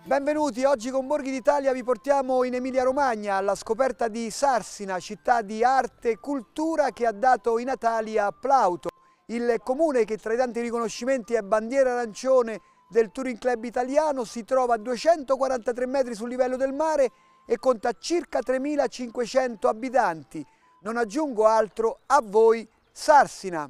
Benvenuti, oggi con Borghi d'Italia vi portiamo in Emilia-Romagna alla scoperta di Sarsina, città di arte e cultura che ha dato i natali a Plauto, il comune che tra i tanti riconoscimenti è bandiera arancione del Touring Club italiano, si trova a 243 metri sul livello del mare e conta circa 3.500 abitanti. Non aggiungo altro, a voi Sarsina!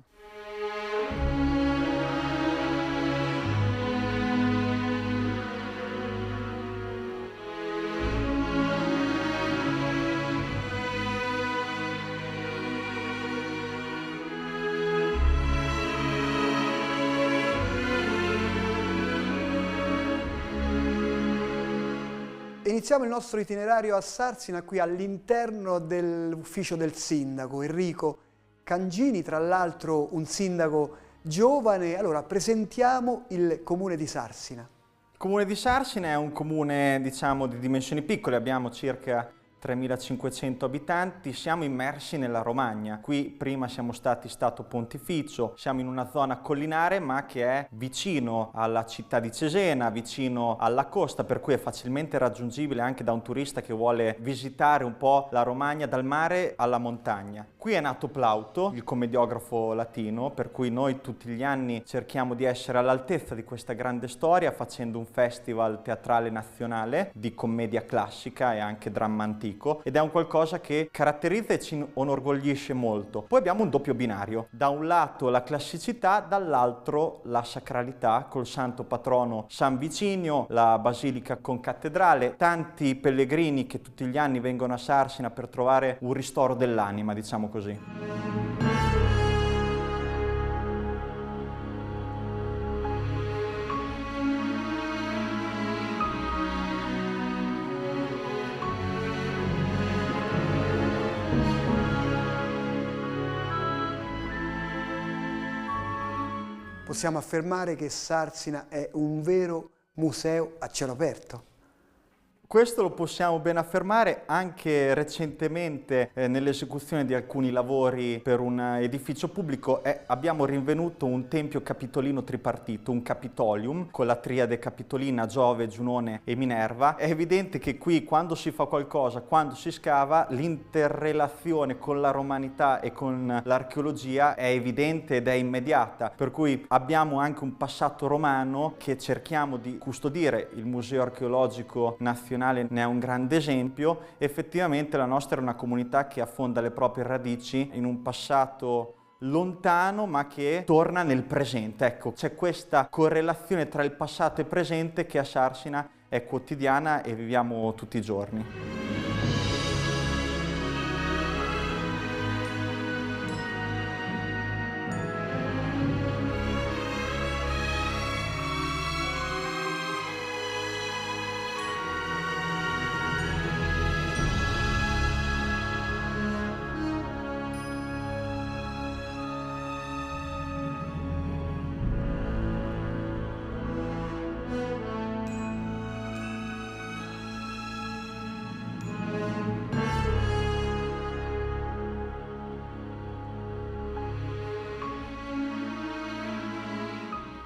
Iniziamo il nostro itinerario a Sarsina qui all'interno dell'ufficio del sindaco Enrico Cangini, tra l'altro un sindaco giovane. Allora, presentiamo il comune di Sarsina. Il comune di Sarsina è un comune, diciamo, di dimensioni piccole, abbiamo circa 3.500 abitanti, siamo immersi nella Romagna. Qui prima siamo stati Stato Pontificio, siamo in una zona collinare ma che è vicino alla città di Cesena, vicino alla costa, per cui è facilmente raggiungibile anche da un turista che vuole visitare un po' la Romagna dal mare alla montagna. Qui è nato Plauto, il commediografo latino, per cui noi tutti gli anni cerchiamo di essere all'altezza di questa grande storia facendo un festival teatrale nazionale di commedia classica e anche dramma antico, ed è un qualcosa che caratterizza e ci onorgoglisce molto. Poi abbiamo un doppio binario, da un lato la classicità, dall'altro la sacralità col santo patrono San Vicinio, la basilica con cattedrale, tanti pellegrini che tutti gli anni vengono a Sarsina per trovare un ristoro dell'anima, diciamo così. Possiamo affermare che Sarsina è un vero museo a cielo aperto. Questo lo possiamo ben affermare. Anche recentemente nell'esecuzione di alcuni lavori per un edificio pubblico abbiamo rinvenuto un tempio capitolino tripartito, un Capitolium, con la triade capitolina Giove, Giunone e Minerva. È evidente che qui quando si fa qualcosa, quando si scava, l'interrelazione con la romanità e con l'archeologia è evidente ed è immediata, per cui abbiamo anche un passato romano che cerchiamo di custodire. Il Museo Archeologico Nazionale ne è un grande esempio. Effettivamente la nostra è una comunità che affonda le proprie radici in un passato lontano ma che torna nel presente. Ecco, c'è questa correlazione tra il passato e il presente che a Sarsina è quotidiana e viviamo tutti i giorni.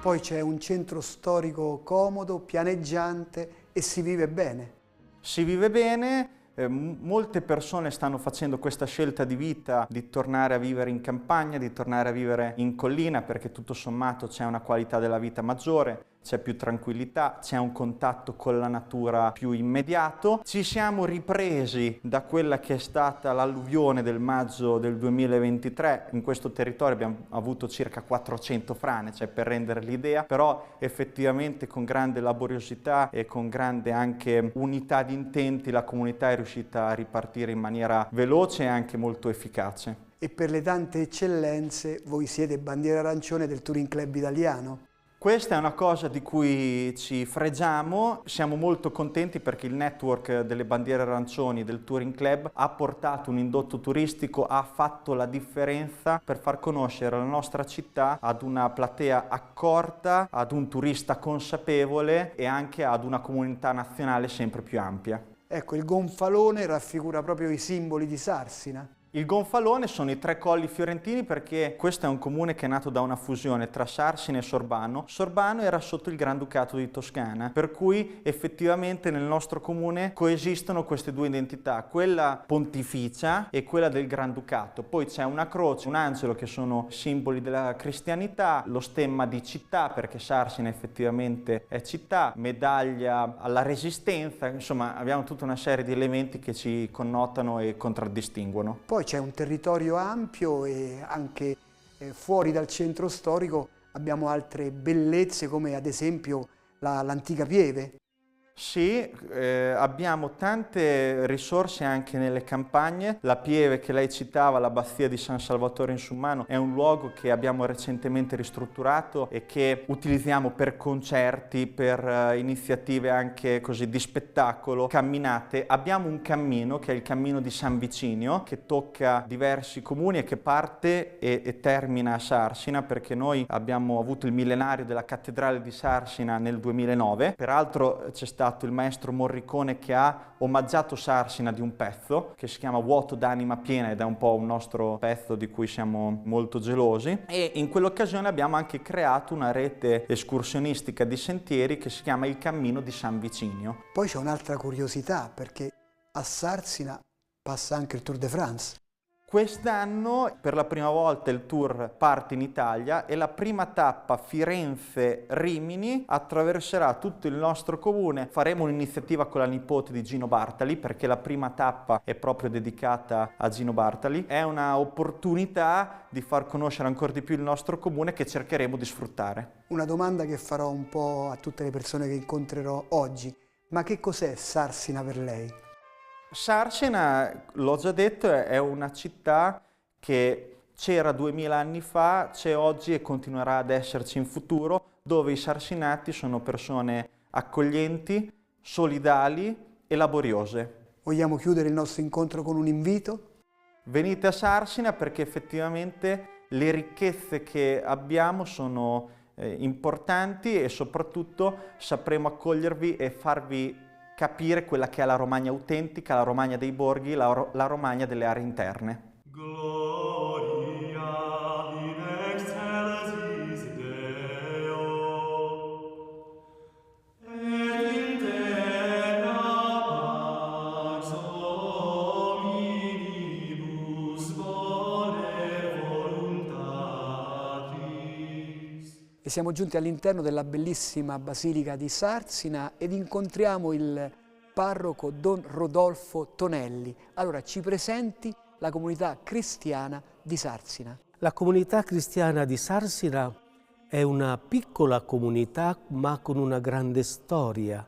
Poi c'è un centro storico comodo, pianeggiante e si vive bene. Si vive bene, molte persone stanno facendo questa scelta di vita di tornare a vivere in campagna, di tornare a vivere in collina, perché tutto sommato c'è una qualità della vita maggiore, c'è più tranquillità, c'è un contatto con la natura più immediato. Ci siamo ripresi da quella che è stata l'alluvione del maggio del 2023. In questo territorio abbiamo avuto circa 400 frane, cioè per rendere l'idea, però effettivamente con grande laboriosità e con grande anche unità di intenti la comunità è riuscita a ripartire in maniera veloce e anche molto efficace. E per le tante eccellenze voi siete bandiera arancione del Touring Club italiano. Questa è una cosa di cui ci fregiamo, siamo molto contenti perché il network delle bandiere arancioni del Touring Club ha portato un indotto turistico, ha fatto la differenza per far conoscere la nostra città ad una platea accorta, ad un turista consapevole e anche ad una comunità nazionale sempre più ampia. Ecco, il gonfalone raffigura proprio i simboli di Sarsina. Il Gonfalone sono i tre colli fiorentini perché questo è un comune che è nato da una fusione tra Sarsina e Sorbano. Sorbano era sotto il Granducato di Toscana, per cui effettivamente nel nostro comune coesistono queste due identità, quella pontificia e quella del Granducato. Poi c'è una croce, un angelo che sono simboli della cristianità, lo stemma di città perché Sarsina effettivamente è città, medaglia alla resistenza, insomma abbiamo tutta una serie di elementi che ci connotano e contraddistinguono. Poi c'è un territorio ampio e anche fuori dal centro storico abbiamo altre bellezze come ad esempio l'antica Pieve. Sì, abbiamo tante risorse anche nelle campagne. La Pieve che lei citava, l'abbazia di San Salvatore in Summano, è un luogo che abbiamo recentemente ristrutturato e che utilizziamo per concerti, per iniziative anche così di spettacolo, camminate. Abbiamo un cammino che è il cammino di San Vicinio che tocca diversi comuni e che parte e termina a Sarsina, perché noi abbiamo avuto il millenario della cattedrale di Sarsina nel 2009. Peraltro c'è stato il maestro Morricone che ha omaggiato Sarsina di un pezzo che si chiama Vuoto d'anima piena ed è un po' un nostro pezzo di cui siamo molto gelosi, e in quell'occasione abbiamo anche creato una rete escursionistica di sentieri che si chiama il Cammino di San Vicinio. Poi c'è un'altra curiosità perché a Sarsina passa anche il Tour de France. Quest'anno per la prima volta il tour parte in Italia e la prima tappa Firenze-Rimini attraverserà tutto il nostro comune. Faremo un'iniziativa con la nipote di Gino Bartali perché la prima tappa è proprio dedicata a Gino Bartali. È una opportunità di far conoscere ancora di più il nostro comune che cercheremo di sfruttare. Una domanda che farò un po' a tutte le persone che incontrerò oggi, ma che cos'è Sarsina per lei? Sarsina, l'ho già detto, è una città che c'era 2000 anni fa, c'è oggi e continuerà ad esserci in futuro, dove i sarsinati sono persone accoglienti, solidali e laboriose. Vogliamo chiudere il nostro incontro con un invito? Venite a Sarsina perché effettivamente le ricchezze che abbiamo sono importanti e soprattutto sapremo accogliervi e farvi capire quella che è la Romagna autentica, la Romagna dei borghi, la Romagna delle aree interne. Gloria in excelsis Deo, et in terra pax hominibus voler voluntatis. E siamo giunti all'interno della bellissima Basilica di Sarsina ed incontriamo il parroco Don Rodolfo Tonelli. Allora ci presenti la comunità cristiana di Sarsina. La comunità cristiana di Sarsina è una piccola comunità ma con una grande storia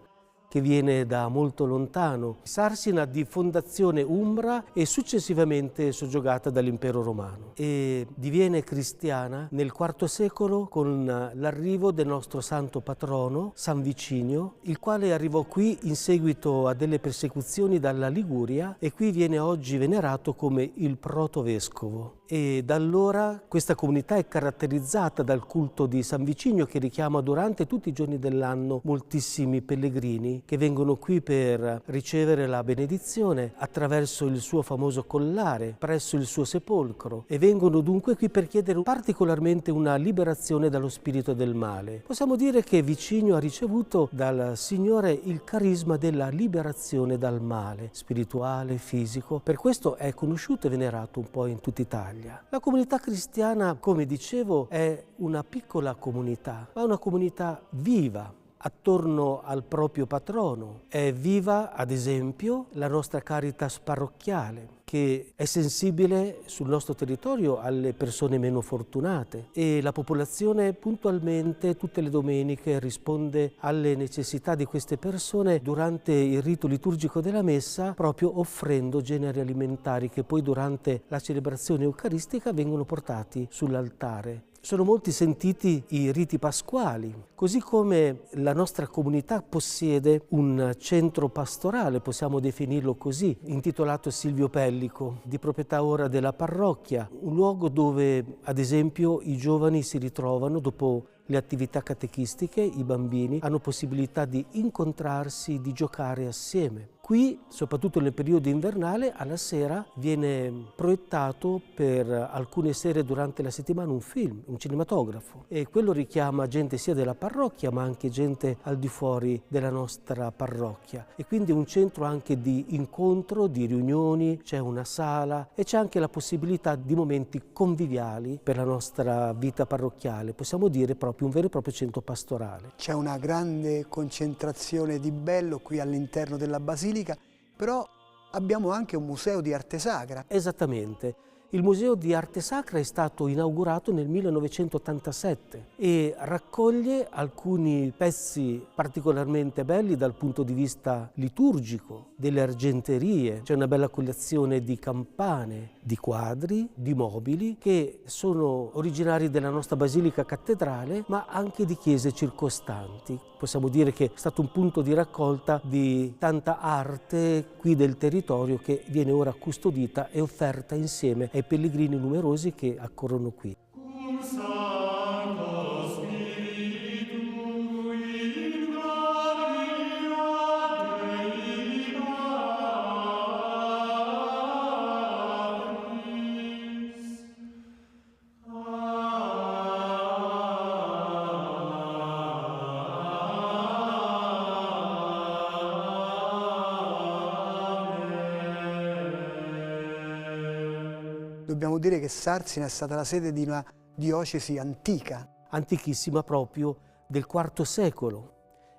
che viene da molto lontano. Sarsina di fondazione umbra e successivamente soggiogata dall'impero romano e diviene cristiana nel IV secolo con l'arrivo del nostro santo patrono San Vicinio, il quale arrivò qui in seguito a delle persecuzioni dalla Liguria e qui viene oggi venerato come il protovescovo. E da allora questa comunità è caratterizzata dal culto di San Vicinio che richiama durante tutti i giorni dell'anno moltissimi pellegrini che vengono qui per ricevere la benedizione attraverso il suo famoso collare presso il suo sepolcro e vengono dunque qui per chiedere particolarmente una liberazione dallo spirito del male. Possiamo dire che Vicinio ha ricevuto dal Signore il carisma della liberazione dal male spirituale, fisico, per questo è conosciuto e venerato un po' in tutta Italia. La comunità cristiana, come dicevo, è una piccola comunità, ma una comunità viva attorno al proprio patrono. È viva, ad esempio, la nostra Caritas parrocchiale, che è sensibile sul nostro territorio alle persone meno fortunate e la popolazione puntualmente tutte le domeniche risponde alle necessità di queste persone durante il rito liturgico della messa, proprio offrendo generi alimentari che poi durante la celebrazione eucaristica vengono portati sull'altare. Sono molti sentiti i riti pasquali, così come la nostra comunità possiede un centro pastorale, possiamo definirlo così, intitolato Silvio Pellico, di proprietà ora della parrocchia, un luogo dove ad esempio i giovani si ritrovano dopo le attività catechistiche, i bambini hanno possibilità di incontrarsi, di giocare assieme. Qui, soprattutto nel periodo invernale, alla sera viene proiettato per alcune sere durante la settimana un film, un cinematografo, e quello richiama gente sia della parrocchia ma anche gente al di fuori della nostra parrocchia, e quindi è un centro anche di incontro, di riunioni, c'è una sala e c'è anche la possibilità di momenti conviviali per la nostra vita parrocchiale, possiamo dire proprio un vero e proprio centro pastorale. C'è una grande concentrazione di bello qui all'interno della basilica, però abbiamo anche un museo di arte sacra. Esattamente. Il Museo di Arte Sacra è stato inaugurato nel 1987 e raccoglie alcuni pezzi particolarmente belli dal punto di vista liturgico, delle argenterie. C'è una bella collezione di campane, di quadri, di mobili che sono originari della nostra Basilica Cattedrale, ma anche di chiese circostanti. Possiamo dire che è stato un punto di raccolta di tanta arte qui del territorio che viene ora custodita e offerta insieme ai pellegrini numerosi che accorrono qui. Cum Sancto Spiritu in gloria Dei Patris. Dobbiamo dire che Sarsina è stata la sede di una diocesi antica. Antichissima proprio del IV secolo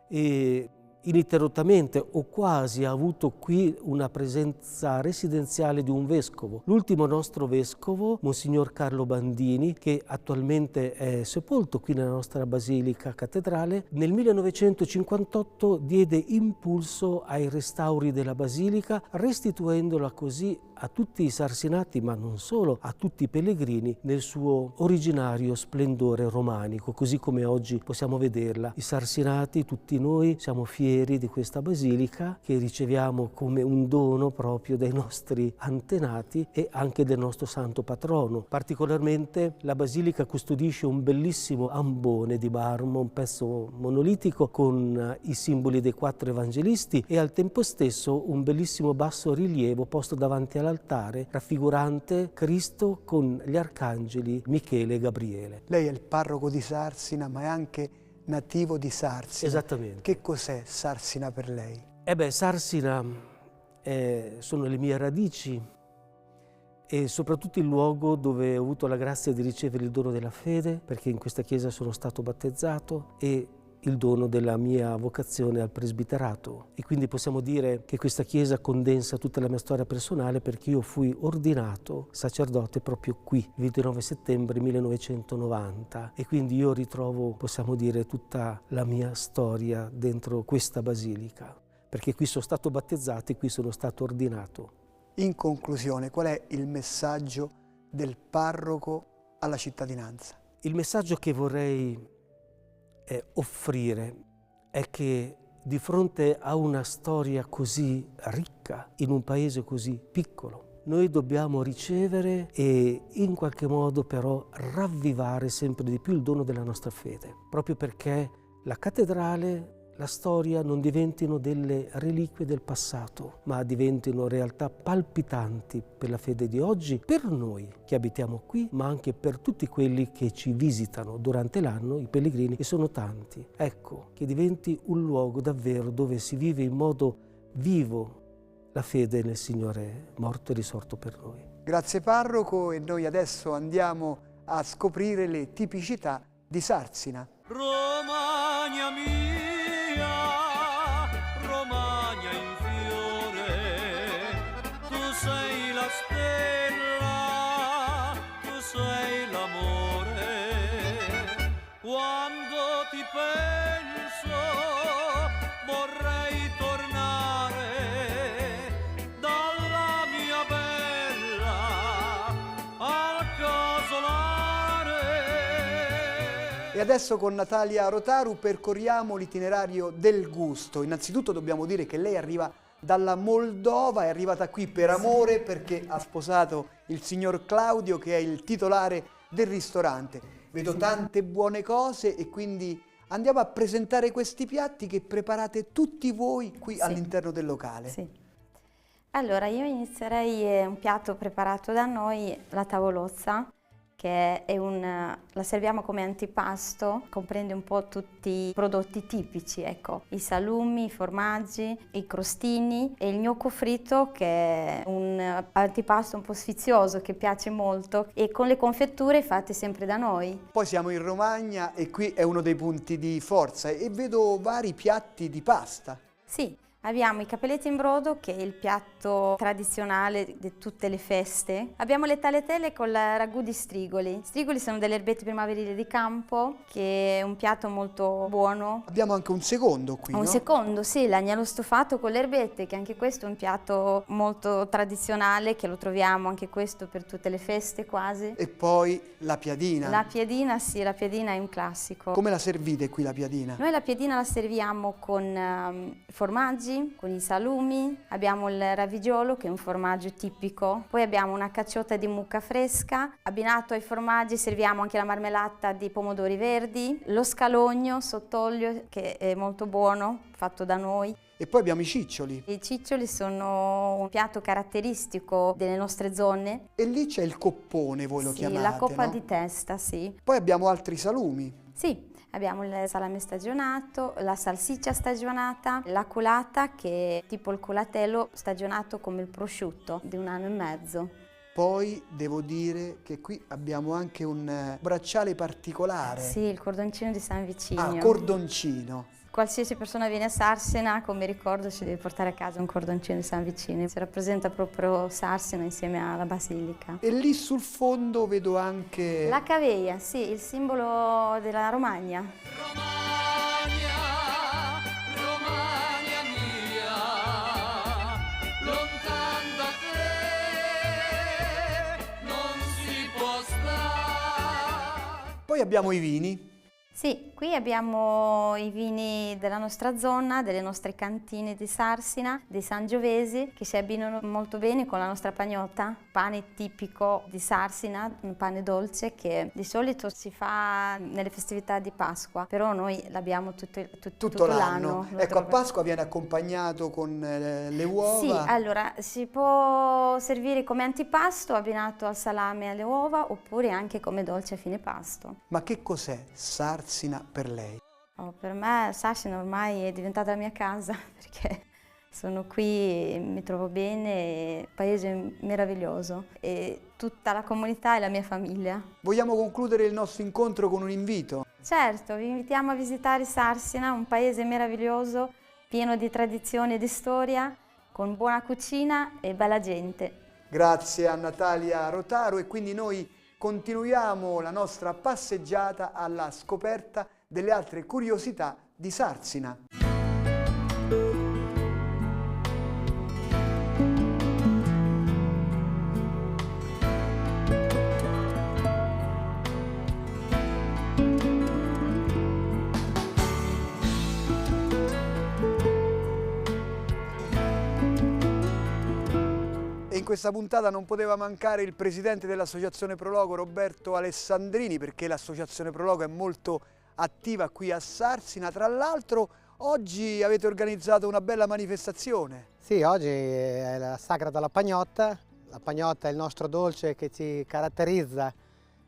e ininterrottamente o quasi ha avuto qui una presenza residenziale di un vescovo. L'ultimo nostro vescovo, Monsignor Carlo Bandini, che attualmente è sepolto qui nella nostra Basilica Cattedrale, nel 1958 diede impulso ai restauri della Basilica, restituendola così a tutti i sarsinati, ma non solo, a tutti i pellegrini nel suo originario splendore romanico, così come oggi possiamo vederla. I sarsinati, tutti noi, siamo fieri di questa basilica che riceviamo come un dono proprio dai nostri antenati e anche del nostro santo patrono. Particolarmente la basilica custodisce un bellissimo ambone di marmo, un pezzo monolitico con i simboli dei 4 evangelisti e al tempo stesso un bellissimo basso rilievo posto davanti all'altare raffigurante Cristo con gli arcangeli Michele e Gabriele. Lei è il parroco di Sarsina, ma è anche nativo di Sarsina. Esattamente. Che cos'è Sarsina per lei? Sarsina sono le mie radici e soprattutto il luogo dove ho avuto la grazia di ricevere il dono della fede, perché in questa chiesa sono stato battezzato, e il dono della mia vocazione al presbiterato. E quindi possiamo dire che questa chiesa condensa tutta la mia storia personale, perché io fui ordinato sacerdote proprio qui, il 29 settembre 1990, e quindi io ritrovo, possiamo dire, tutta la mia storia dentro questa basilica, perché qui sono stato battezzato e qui sono stato ordinato. In conclusione, qual è il messaggio del parroco alla cittadinanza? Il messaggio che vorrei offrire è che di fronte a una storia così ricca, in un paese così piccolo, noi dobbiamo ricevere e in qualche modo però ravvivare sempre di più il dono della nostra fede, proprio perché la cattedrale, la storia non diventino delle reliquie del passato, ma diventino realtà palpitanti per la fede di oggi, per noi che abitiamo qui, ma anche per tutti quelli che ci visitano durante l'anno, i pellegrini, e sono tanti. Ecco, che diventi un luogo davvero dove si vive in modo vivo la fede nel Signore morto e risorto per noi. Grazie parroco, e noi adesso andiamo a scoprire le tipicità di Sarsina. Romagna mia, Romagna in fiore, tu sei la stella, tu sei l'amore. Quando ti penso vorrei tornare dalla mia bella al casolare. E adesso con Natalia Rotaru percorriamo l'itinerario del gusto. Innanzitutto dobbiamo dire che lei arriva dalla Moldova, è arrivata qui per amore perché ha sposato il signor Claudio, che è il titolare del ristorante. Vedo tante buone cose e quindi Andiamo a presentare questi piatti che preparate tutti voi qui Sì. all'interno del locale. Sì. Allora, io inizierei un piatto preparato da noi, la tavolozza, che è la serviamo come antipasto, comprende un po' tutti i prodotti tipici, ecco, i salumi, i formaggi, i crostini e il gnocco fritto, che è un antipasto un po' sfizioso che piace molto, e con le confetture fatte sempre da noi. Poi siamo in Romagna e qui è uno dei punti di forza e vedo vari piatti di pasta. Sì. Abbiamo i capelletti in brodo, che è il piatto tradizionale di tutte le feste. Abbiamo le tagliatelle con il ragù di strigoli. Strigoli sono delle erbette primaverili di campo, che è un piatto molto buono. Abbiamo anche un secondo qui, Un no? secondo, sì, l'agnello stufato con le erbette, che anche questo è un piatto molto tradizionale, che lo troviamo anche questo per tutte le feste quasi. E poi la piadina. La piadina, sì, la piadina è un classico. Come la servite qui la piadina? Noi la piadina la serviamo con formaggi, con i salumi, abbiamo il ravigiolo, che è un formaggio tipico, poi abbiamo una cacciotta di mucca fresca, abbinato ai formaggi serviamo anche la marmellata di pomodori verdi, lo scalogno sott'olio, che è molto buono, fatto da noi. E poi abbiamo i ciccioli. I ciccioli sono un piatto caratteristico delle nostre zone. E lì c'è il coppone, voi lo Sì, chiamate, la coppa no? di testa, sì. Poi abbiamo altri salumi. Sì, abbiamo il salame stagionato, la salsiccia stagionata, la culata, che è tipo il culatello stagionato come il prosciutto di 1 anno e mezzo. Poi devo dire che qui abbiamo anche un bracciale particolare. Sì, il cordoncino di San Vicinio. Ah, cordoncino. Qualsiasi persona viene a Sarsina, come ricordo, ci deve portare a casa un cordoncino di San Vicinio. Si rappresenta proprio Sarsina insieme alla basilica. E lì sul fondo vedo anche... La caveia, sì, il simbolo della Romagna. Romagna, Romagna mia, lontan da te non si può stare. Poi abbiamo i vini. Sì, qui abbiamo i vini della nostra zona, delle nostre cantine di Sarsina, dei Sangiovesi, che si abbinano molto bene con la nostra pagnotta, pane tipico di Sarsina, un pane dolce che di solito si fa nelle festività di Pasqua, però noi l'abbiamo tutto l'anno. Lo Ecco, a troviamo. Pasqua viene accompagnato con le uova. Sì, allora si può servire come antipasto abbinato al salame e alle uova, oppure anche come dolce a fine pasto. Ma che cos'è Sarsina per lei? Oh, per me Sarsina ormai è diventata la mia casa, perché sono qui, mi trovo bene, è un paese meraviglioso e tutta la comunità è la mia famiglia. Vogliamo concludere il nostro incontro con un invito? Certo, vi invitiamo a visitare Sarsina, un paese meraviglioso, pieno di tradizione e di storia, con buona cucina e bella gente. Grazie a Natalia Rotaro e quindi noi continuiamo la nostra passeggiata alla scoperta delle altre curiosità di Sarsina. E in questa puntata non poteva mancare il presidente dell'Associazione Prologo, Roberto Alessandrini, perché l'Associazione Prologo è molto attiva qui a Sarsina. Tra l'altro oggi avete organizzato una bella manifestazione. Sì, oggi è la Sagra della Pagnotta. La pagnotta è il nostro dolce che ci caratterizza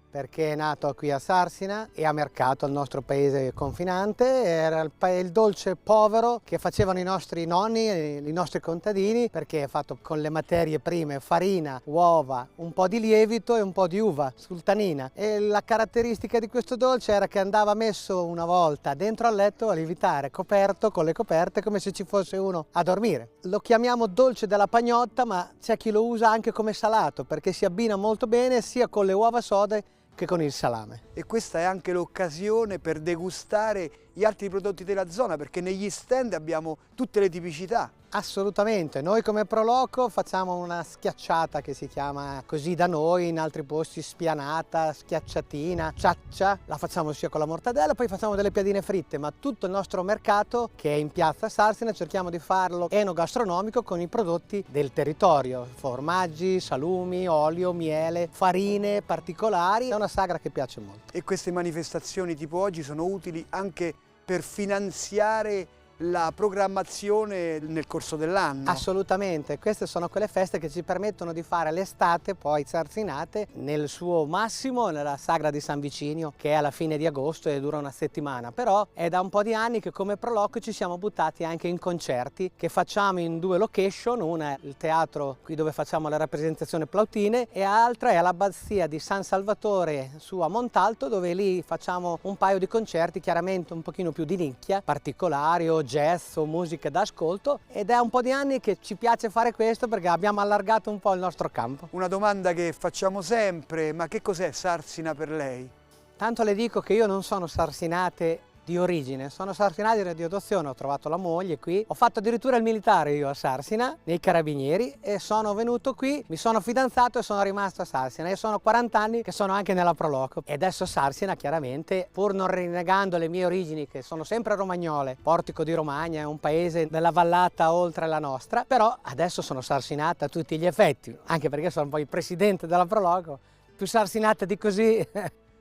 perché è nato qui a Sarsina e ha mercato al nostro paese confinante. Era il dolce povero che facevano i nostri nonni, i nostri contadini, perché è fatto con le materie prime, farina, uova, un po' di lievito e un po' di uva sultanina. E la caratteristica di questo dolce era che andava messo una volta dentro al letto a lievitare, coperto con le coperte come se ci fosse uno a dormire. Lo chiamiamo dolce della pagnotta, ma c'è chi lo usa anche come salato perché si abbina molto bene sia con le uova sode che con il salame. E questa è anche l'occasione per degustare gli altri prodotti della zona, perché negli stand abbiamo tutte le tipicità. Assolutamente, noi come Proloco facciamo una schiacciata che si chiama così da noi, in altri posti spianata, schiacciatina, ciaccia, la facciamo sia con la mortadella, poi facciamo delle piadine fritte, ma tutto il nostro mercato che è in piazza Sarsina cerchiamo di farlo enogastronomico con i prodotti del territorio, formaggi, salumi, olio, miele, farine particolari, è una sagra che piace molto. E queste manifestazioni tipo oggi sono utili anche per finanziare la programmazione nel corso dell'anno. Assolutamente, queste sono quelle feste che ci permettono di fare l'estate, poi Sarsinate, nel suo massimo nella Sagra di San Vicinio, che è alla fine di agosto e dura una settimana. Però è da un po' di anni che come Proloquio ci siamo buttati anche in concerti che facciamo in 2 location, una è il teatro qui dove facciamo le rappresentazioni plautine e l'altra è all'abbazia di San Salvatore su a Montalto, dove lì facciamo un paio di concerti chiaramente un pochino più di nicchia, particolari o jazz o musica d'ascolto, ed è un po' di anni che ci piace fare questo perché abbiamo allargato un po' il nostro campo. Una domanda che facciamo sempre, ma che cos'è Sarsina per lei? Tanto le dico che io non sono sarsinate di origine, sono sarsinate di adozione, ho trovato la moglie qui, ho fatto addirittura il militare io a Sarsina, nei Carabinieri, e sono venuto qui, mi sono fidanzato e sono rimasto a Sarsina, e sono 40 anni che sono anche nella Proloquio. E adesso Sarsina chiaramente, pur non rinnegando le mie origini che sono sempre romagnole, Portico di Romagna è un paese della vallata oltre la nostra, però adesso sono sarsinata a tutti gli effetti, anche perché sono poi il presidente della Proloquio, più sarsinata di così.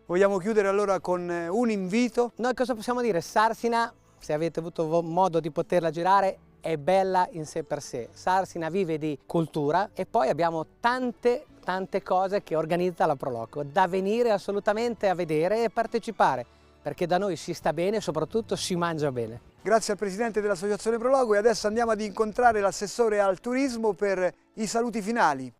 Vogliamo chiudere allora con un invito? Noi cosa possiamo dire? Sarsina, se avete avuto modo di poterla girare, è bella in sé per sé. Sarsina vive di cultura e poi abbiamo tante cose che organizza la Proloquio, da venire assolutamente a vedere e partecipare, perché da noi si sta bene e soprattutto si mangia bene. Grazie al Presidente dell'Associazione Proloquio e adesso andiamo ad incontrare l'assessore al turismo per i saluti finali.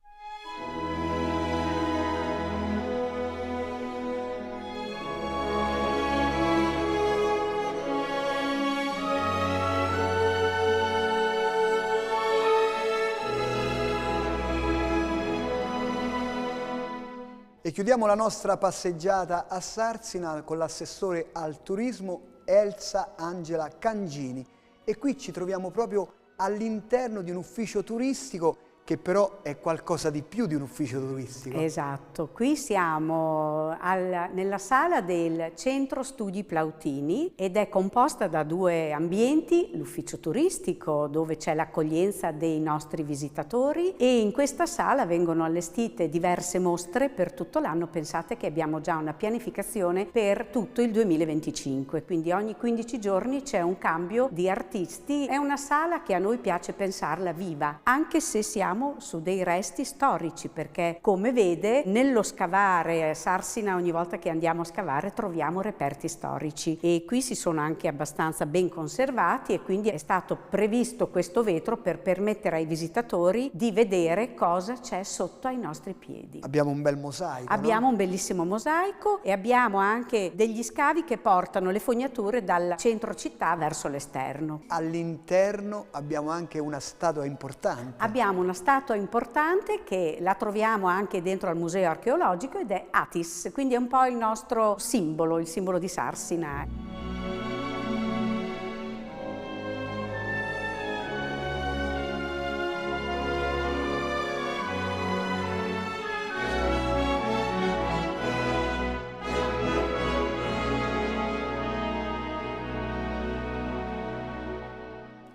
E chiudiamo la nostra passeggiata a Sarsina con l'assessore al turismo Elsa Angela Cangini. E qui ci troviamo proprio all'interno di un ufficio turistico che però è qualcosa di più di un ufficio turistico. Esatto, qui siamo nella sala del Centro Studi Plautini ed è composta da 2 ambienti, l'ufficio turistico dove c'è l'accoglienza dei nostri visitatori e in questa sala vengono allestite diverse mostre per tutto l'anno. Pensate che abbiamo già una pianificazione per tutto il 2025, quindi ogni 15 giorni c'è un cambio di artisti. È una sala che a noi piace pensarla viva, anche se siamo su dei resti storici, perché come vede nello scavare a Sarsina ogni volta che andiamo a scavare troviamo reperti storici e qui si sono anche abbastanza ben conservati e quindi è stato previsto questo vetro per permettere ai visitatori di vedere cosa c'è sotto ai nostri piedi. Abbiamo un bel mosaico. Abbiamo un bellissimo mosaico e abbiamo anche degli scavi che portano le fognature dal centro città verso l'esterno. All'interno abbiamo anche una statua importante. Abbiamo una statua importante che la troviamo anche dentro al museo archeologico ed è Atis, quindi è un po' il nostro simbolo, il simbolo di Sarsina.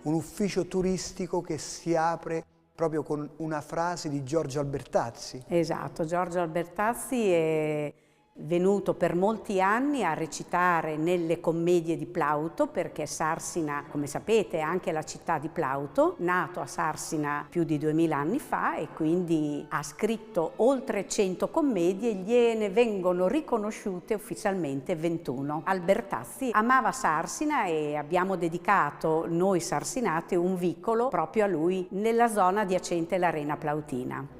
Un ufficio turistico che si apre proprio con una frase di Giorgio Albertazzi. Esatto, Giorgio Albertazzi è venuto per molti anni a recitare nelle commedie di Plauto, perché Sarsina, come sapete, è anche la città di Plauto, nato a Sarsina più di 2000 anni fa e quindi ha scritto oltre 100 commedie, gliene vengono riconosciute ufficialmente 21. Albertazzi amava Sarsina e abbiamo dedicato noi sarsinate un vicolo proprio a lui nella zona adiacente all'Arena Plautina.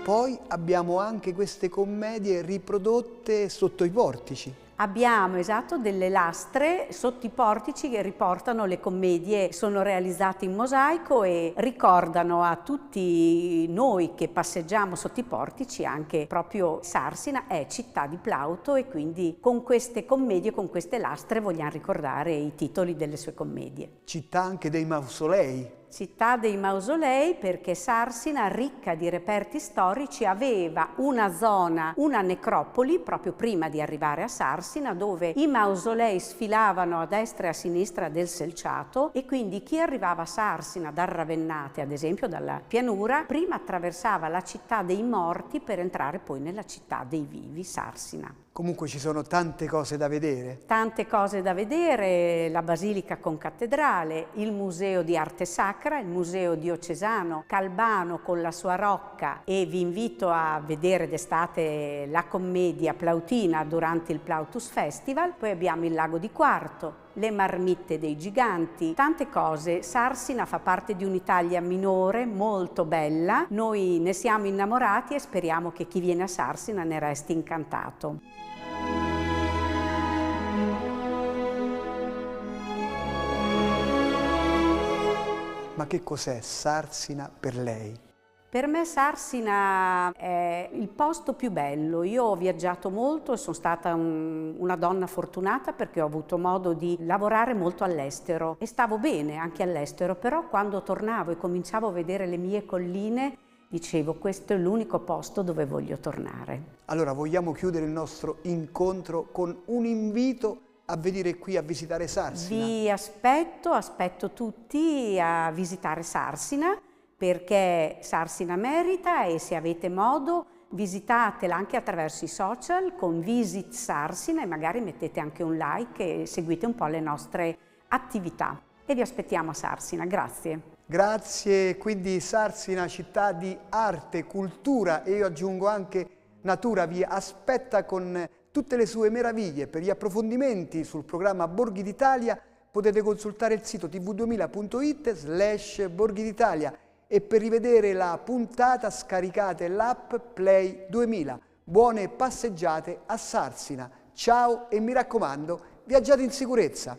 Poi abbiamo anche queste commedie riprodotte sotto i portici. Abbiamo, esatto, delle lastre sotto i portici che riportano le commedie, sono realizzate in mosaico e ricordano a tutti noi che passeggiamo sotto i portici anche proprio Sarsina è città di Plauto e quindi con queste commedie, con queste lastre vogliamo ricordare i titoli delle sue commedie. Città anche dei mausolei. Città dei mausolei perché Sarsina, ricca di reperti storici, aveva una zona, una necropoli, proprio prima di arrivare a Sarsina, dove i mausolei sfilavano a destra e a sinistra del selciato, e quindi chi arrivava a Sarsina dal Ravennate, ad esempio dalla pianura, prima attraversava la città dei morti per entrare poi nella città dei vivi, Sarsina. Comunque ci sono tante cose da vedere. Tante cose da vedere, la Basilica Concattedrale, il Museo di Arte Sacra, il Museo Diocesano, Calbano con la sua rocca, e vi invito a vedere d'estate la commedia plautina durante il Plautus Festival. Poi abbiamo il Lago di Quarto, le marmitte dei giganti, tante cose. Sarsina fa parte di un'Italia minore, molto bella. Noi ne siamo innamorati e speriamo che chi viene a Sarsina ne resti incantato. Ma che cos'è Sarsina per lei? Per me Sarsina è il posto più bello. Io ho viaggiato molto e sono stata una donna fortunata perché ho avuto modo di lavorare molto all'estero e stavo bene anche all'estero, però quando tornavo e cominciavo a vedere le mie colline dicevo: questo è l'unico posto dove voglio tornare. Allora vogliamo chiudere il nostro incontro con un invito a venire qui a visitare Sarsina? Vi aspetto tutti a visitare Sarsina, perché Sarsina merita, e se avete modo visitatela anche attraverso i social con Visit Sarsina e magari mettete anche un like e seguite un po' le nostre attività. E vi aspettiamo a Sarsina, grazie. Grazie, quindi Sarsina, città di arte, cultura e io aggiungo anche natura, vi aspetta con tutte le sue meraviglie. Per gli approfondimenti sul programma Borghi d'Italia potete consultare il sito tv2000.it/Borghi d'Italia e per rivedere la puntata scaricate l'app Play 2000. Buone passeggiate a Sarsina. Ciao e mi raccomando, viaggiate in sicurezza.